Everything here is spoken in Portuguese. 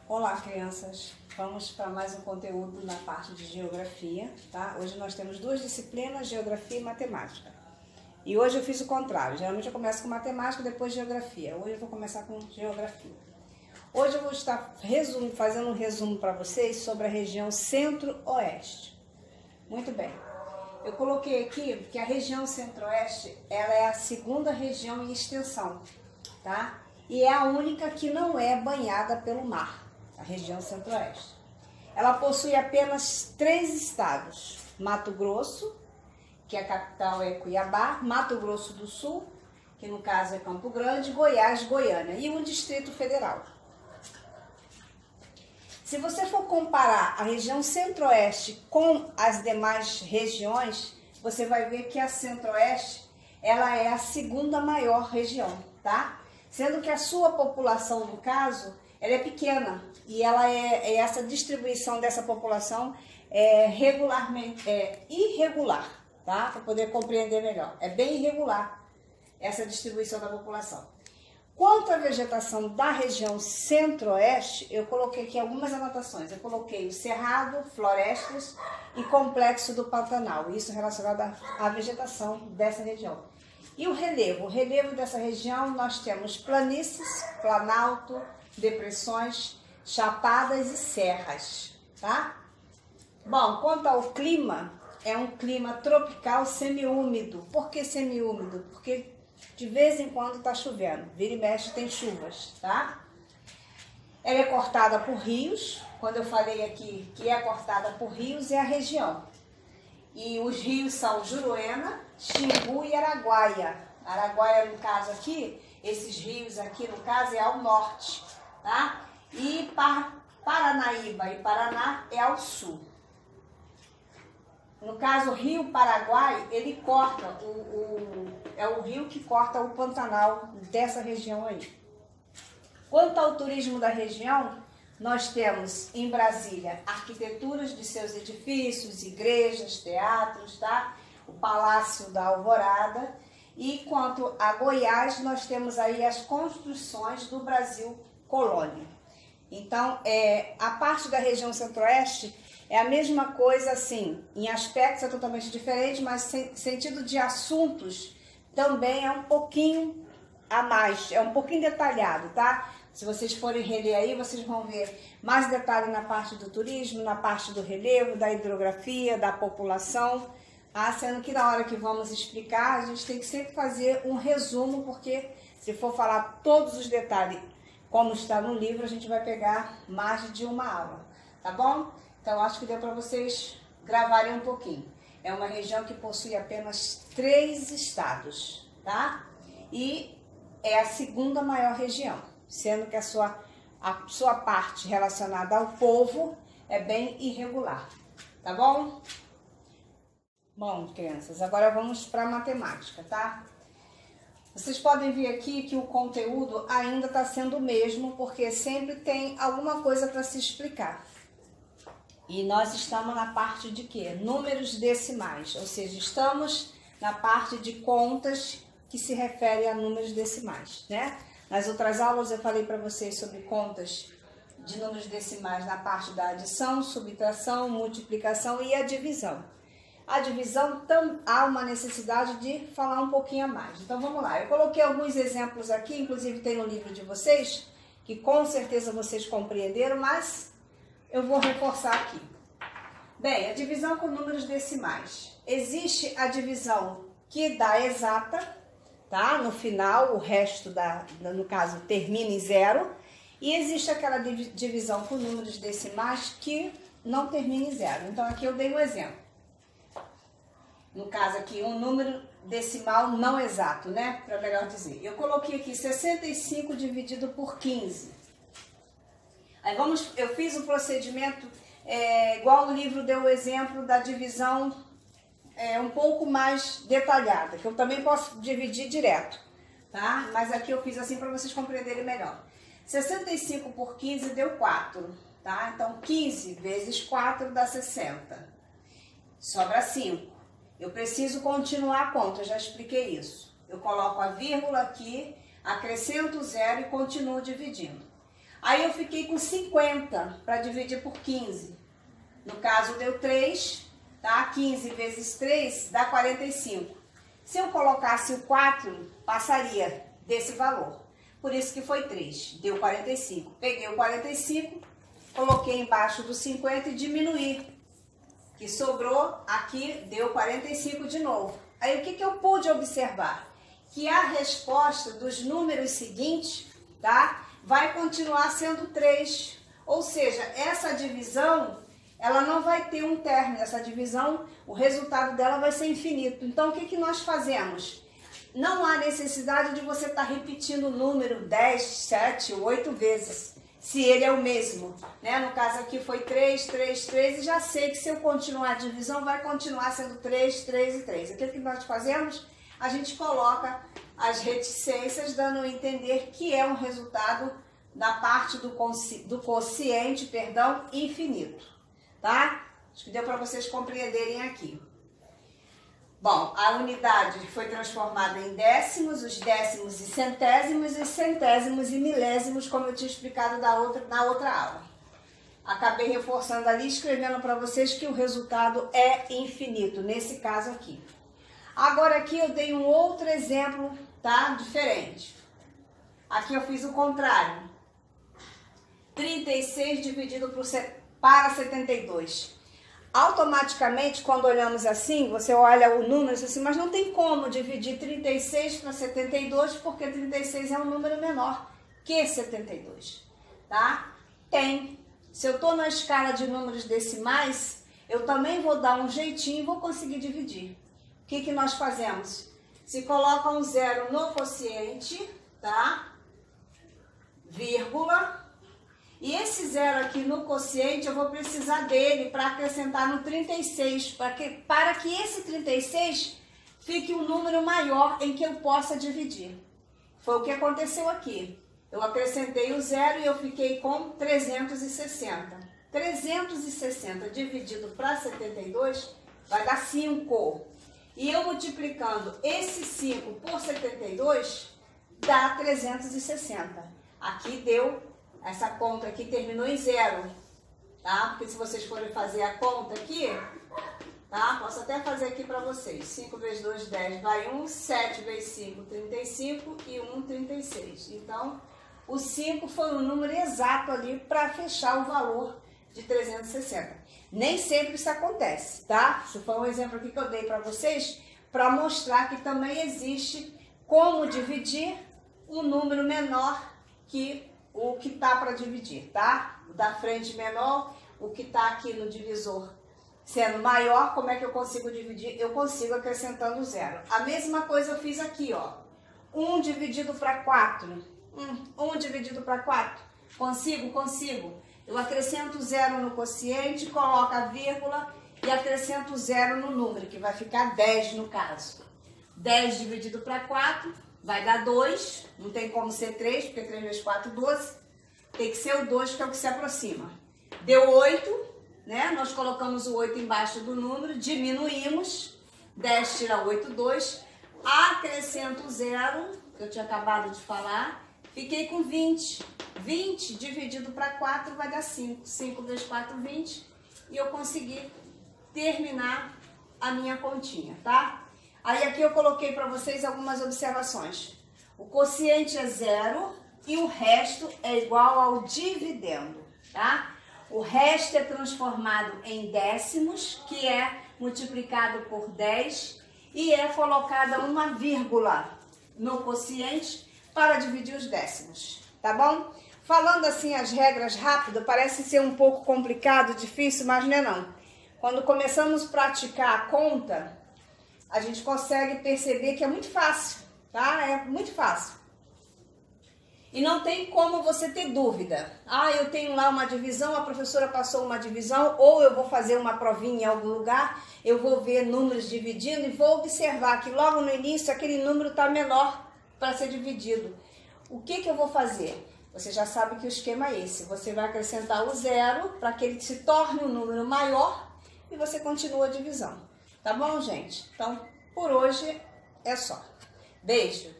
Olá, crianças! Vamos para mais um conteúdo na parte de geografia, tá? Hoje nós temos duas disciplinas, geografia e matemática. E hoje eu fiz o contrário, geralmente eu começo com matemática, depois geografia. Hoje eu vou começar com geografia. Hoje eu vou estar fazendo um resumo para vocês sobre a região centro-oeste. Muito bem. Eu coloquei aqui que a região centro-oeste, ela é a segunda região em extensão, tá? E é a única que não é banhada pelo mar, a região centro-oeste. Ela possui apenas 3 estados: Mato Grosso, que a capital é Cuiabá, Mato Grosso do Sul, que no caso é Campo Grande, Goiás, Goiânia, e um Distrito Federal. Se você for comparar a região centro-oeste com as demais regiões, você vai ver que a centro-oeste, ela é a segunda maior região, tá? Sendo que a sua população, no caso, ela é pequena e ela essa distribuição dessa população é irregular, tá? Para poder compreender melhor. É bem irregular essa distribuição da população. Quanto à vegetação da região centro-oeste, eu coloquei aqui algumas anotações. Eu coloquei o cerrado, florestas e complexo do Pantanal, isso relacionado à vegetação dessa região. E o relevo dessa região, nós temos planícies, planalto, depressões, chapadas e serras, tá? Bom, quanto ao clima, é um clima tropical semiúmido. Por que semiúmido? Porque de vez em quando está chovendo, vira e mexe tem chuvas, tá? Ela é cortada por rios. Quando eu falei aqui que é cortada por rios, é a região. E os rios são Juruena, Xingu e Araguaia. Araguaia, no caso aqui, esses rios aqui, no caso, é ao norte, tá? E Paranaíba e Paraná é ao sul. No caso, o Rio Paraguai, ele corta, é o rio que corta o Pantanal dessa região aí. Quanto ao turismo da região, nós temos em Brasília arquiteturas de seus edifícios, igrejas, teatros, tá? O Palácio da Alvorada. E quanto a Goiás, nós temos aí as construções do Brasil Colônia. Então, a parte da região centro-oeste é a mesma coisa, assim, em aspectos é totalmente diferente, mas sentido de assuntos também é um pouquinho a mais, é um pouquinho detalhado, tá? Se vocês forem reler aí, vocês vão ver mais detalhe na parte do turismo, na parte do relevo, da hidrografia, da população, sendo que na hora que vamos explicar, a gente tem que sempre fazer um resumo, porque se for falar todos os detalhes como está no livro, a gente vai pegar mais de uma aula, tá bom? Então, acho que deu para vocês gravarem um pouquinho. É uma região que possui apenas 3 estados, tá? E é a segunda maior região, sendo que a sua parte relacionada ao povo é bem irregular, tá bom? Bom, crianças, agora vamos para a matemática, tá? Vocês podem ver aqui que o conteúdo ainda está sendo o mesmo, porque sempre tem alguma coisa para se explicar. E nós estamos na parte de quê? Números decimais, ou seja, estamos na parte de contas que se refere a números decimais, né? Nas outras aulas eu falei para vocês sobre contas de números decimais na parte da adição, subtração, multiplicação e a divisão. A divisão há uma necessidade de falar um pouquinho a mais. Então vamos lá, eu coloquei alguns exemplos aqui, inclusive tem no livro de vocês, que com certeza vocês compreenderam, mas eu vou reforçar aqui. Bem, a divisão com números decimais. Existe a divisão que dá exata, tá? No final, o resto, no caso, termina em 0. E existe aquela divisão com números decimais que não termina em 0. Então, aqui eu dei um exemplo. No caso aqui, um número decimal não exato, né? Para melhor dizer. Eu coloquei aqui 65 dividido por 15. Aí eu fiz o procedimento igual no livro deu o exemplo da divisão um pouco mais detalhada, que eu também posso dividir direto, tá? Mas aqui eu fiz assim para vocês compreenderem melhor. 65 por 15 deu 4, tá? Então 15 vezes 4 dá 60. Sobra 5. Eu preciso continuar a conta, eu já expliquei isso. Eu coloco a vírgula aqui, acrescento o 0 e continuo dividindo. Aí eu fiquei com 50 para dividir por 15. No caso deu 3, tá? 15 vezes 3 dá 45. Se eu colocasse o 4, passaria desse valor. Por isso que foi 3, deu 45. Peguei o 45, coloquei embaixo do 50 e diminuí. Que sobrou aqui, deu 45 de novo. Aí o que eu pude observar? Que a resposta dos números seguintes, tá? Vai continuar sendo 3. Ou seja, essa divisão, ela não vai ter um término. Essa divisão, o resultado dela vai ser infinito. Então, o que nós fazemos? Não há necessidade de você estar repetindo o número 10, 7, 8 vezes, se ele é o mesmo, né? No caso aqui foi 3, 3, 3, e já sei que se eu continuar a divisão, vai continuar sendo 3, 3 e 3. Aquilo que nós fazemos, a gente coloca as reticências, dando a entender que é um resultado da parte do quociente, infinito, tá? Acho que deu para vocês compreenderem aqui. Bom, a unidade foi transformada em décimos, os décimos em centésimos, os centésimos e milésimos, como eu tinha explicado na outra aula. Acabei reforçando ali, escrevendo para vocês que o resultado é infinito, nesse caso aqui. Agora aqui eu dei um outro exemplo, tá? Diferente. Aqui eu fiz o contrário. 36 dividido para 72. Automaticamente, quando olhamos assim, você olha o número assim, mas não tem como dividir 36 para 72, porque 36 é um número menor que 72, tá? Tem. Se eu estou na escala de números decimais, eu também vou dar um jeitinho e vou conseguir dividir. O que nós fazemos? Se coloca um zero no quociente, tá? Vírgula. E esse zero aqui no quociente, eu vou precisar dele para acrescentar no 36, para que esse 36 fique um número maior em que eu possa dividir. Foi o que aconteceu aqui. Eu acrescentei o zero e eu fiquei com 360. 360 dividido para 72 vai dar 5. E eu multiplicando esse 5 por 72, dá 360. Aqui deu... Essa conta aqui terminou em 0, tá? Porque se vocês forem fazer a conta aqui, tá? Posso até fazer aqui para vocês. 5 vezes 2, 10, vai 1. 7 vezes 5, 35 e 1, 36. Então, o 5 foi o número exato ali para fechar o valor de 360. Nem sempre isso acontece, tá? Isso foi um exemplo aqui que eu dei para vocês, para mostrar que também existe como dividir um número menor que o que tá para dividir, tá? O da frente menor, o que tá aqui no divisor sendo maior, como é que eu consigo dividir? Eu consigo acrescentando zero. A mesma coisa eu fiz aqui, ó. 1 dividido para 4. 1 dividido para 4. Consigo? Consigo. Eu acrescento zero no quociente, coloco a vírgula e acrescento zero no número, que vai ficar 10 no caso. 10 dividido para 4. Vai dar 2, não tem como ser 3, porque 3 vezes 4, 12. Tem que ser o 2, que é o que se aproxima. Deu 8, né? Nós colocamos o 8 embaixo do número, diminuímos. 10 tira 8, 2. Acrescento o 0, que eu tinha acabado de falar. Fiquei com 20. 20 dividido para 4 vai dar 5. 5 vezes 4, 20. E eu consegui terminar a minha continha, tá? Aí aqui eu coloquei para vocês algumas observações. O quociente é 0 e o resto é igual ao dividendo, tá? O resto é transformado em décimos, que é multiplicado por 10 e é colocada uma vírgula no quociente para dividir os décimos, tá bom? Falando assim as regras rápido, parece ser um pouco complicado, difícil, mas não é não. Quando começamos a praticar a conta, a gente consegue perceber que é muito fácil, tá? É muito fácil. E não tem como você ter dúvida. Ah, eu tenho lá uma divisão, a professora passou uma divisão, ou eu vou fazer uma provinha em algum lugar, eu vou ver números dividindo e vou observar que logo no início aquele número está menor para ser dividido. O que eu vou fazer? Você já sabe que o esquema é esse. Você vai acrescentar o zero para que ele se torne um número maior e você continua a divisão. Tá bom, gente? Então, por hoje é só. Beijo!